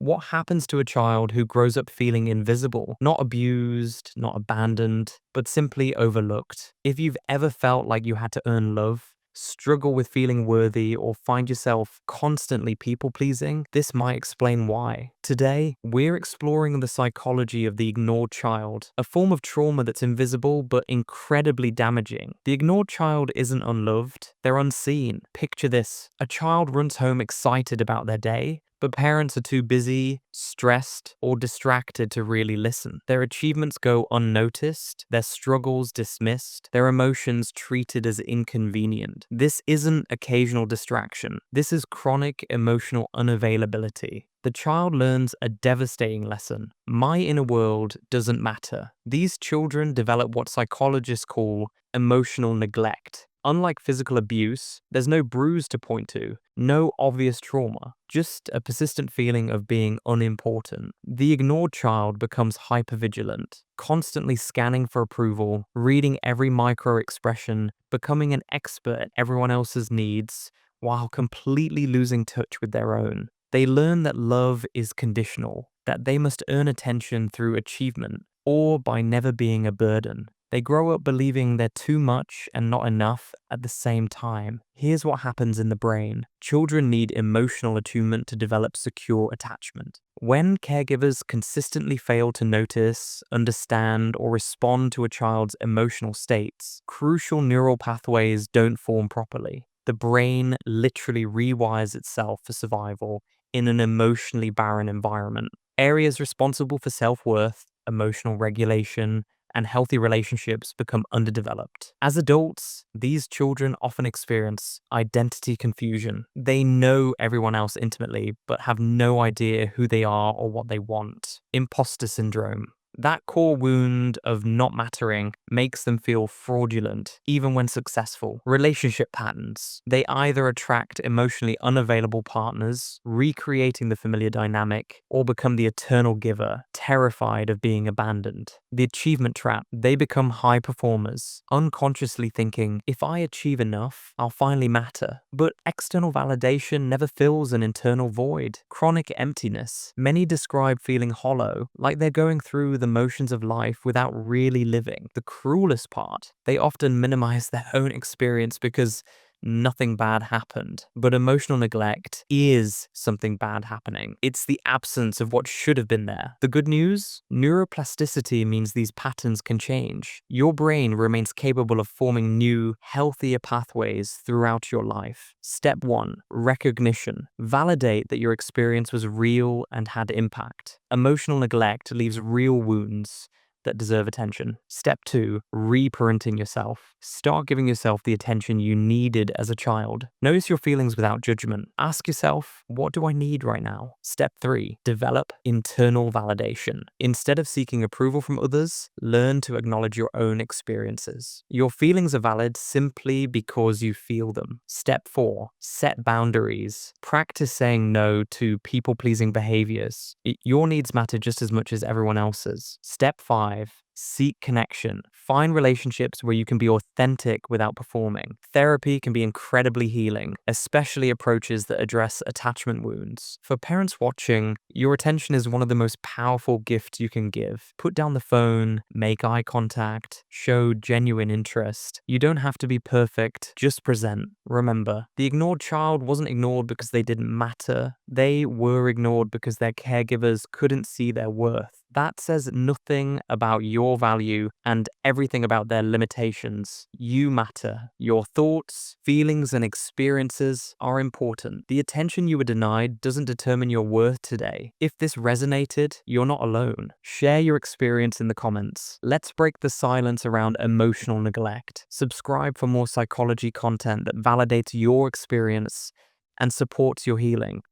What happens to a child who grows up feeling invisible, not abused, not abandoned, but simply overlooked? If you've ever felt like you had to earn love, struggle with feeling worthy, or find yourself constantly people pleasing, this might explain why. Today, we're exploring the psychology of the ignored child, a form of trauma that's invisible but incredibly damaging. The ignored child isn't unloved, they're unseen. Picture this: a child runs home excited about their day, but parents are too busy, stressed, or distracted to really listen. Their achievements go unnoticed, their struggles dismissed, their emotions treated as inconvenient. This isn't occasional distraction. This is chronic emotional unavailability. The child learns a devastating lesson. My inner world doesn't matter. These children develop what psychologists call emotional neglect. Unlike physical abuse, there's no bruise to point to, no obvious trauma, just a persistent feeling of being unimportant. The ignored child becomes hypervigilant, constantly scanning for approval, reading every micro expression, becoming an expert at everyone else's needs, while completely losing touch with their own. They learn that love is conditional, that they must earn attention through achievement, or by never being a burden. They grow up believing they're too much and not enough at the same time. Here's what happens in the brain. Children need emotional attunement to develop secure attachment. When caregivers consistently fail to notice, understand, or respond to a child's emotional states, crucial neural pathways don't form properly. The brain literally rewires itself for survival in an emotionally barren environment. Areas responsible for self-worth, emotional regulation, and healthy relationships become underdeveloped. As adults, these children often experience identity confusion. They know everyone else intimately, but have no idea who they are or what they want. Imposter syndrome. That core wound of not mattering makes them feel fraudulent, even when successful. Relationship patterns. They either attract emotionally unavailable partners, recreating the familiar dynamic, or become the eternal giver, terrified of being abandoned. The achievement trap. They become high performers, unconsciously thinking, if I achieve enough, I'll finally matter. But external validation never fills an internal void. Chronic emptiness. Many describe feeling hollow, like they're going through the motions of life without really living. The cruelest part, they often minimize their own experience because nothing bad happened. But emotional neglect is something bad happening. It's the absence of what should have been there. The good news? Neuroplasticity means these patterns can change. Your brain remains capable of forming new, healthier pathways throughout your life. Step 1. Recognition. Validate that your experience was real and had impact. Emotional neglect leaves real wounds that deserve attention. Step 2, reparenting yourself. Start giving yourself the attention you needed as a child. Notice your feelings without judgment. Ask yourself, what do I need right now? Step 3, develop internal validation. Instead of seeking approval from others, learn to acknowledge your own experiences. Your feelings are valid simply because you feel them. Step 4, set boundaries. Practice saying no to people-pleasing behaviors. Your needs matter just as much as everyone else's. Step 5, seek connection. Find relationships where you can be authentic without performing. Therapy can be incredibly healing, especially approaches that address attachment wounds. For parents watching, your attention is one of the most powerful gifts you can give. Put down the phone, make eye contact, show genuine interest. You don't have to be perfect, just present. Remember, the ignored child wasn't ignored because they didn't matter. They were ignored because their caregivers couldn't see their worth. That says nothing about your value and everything about their limitations. You matter. Your thoughts, feelings, and experiences are important. The attention you were denied doesn't determine your worth today. If this resonated, you're not alone. Share your experience in the comments. Let's break the silence around emotional neglect. Subscribe for more psychology content that validates your experience and supports your healing.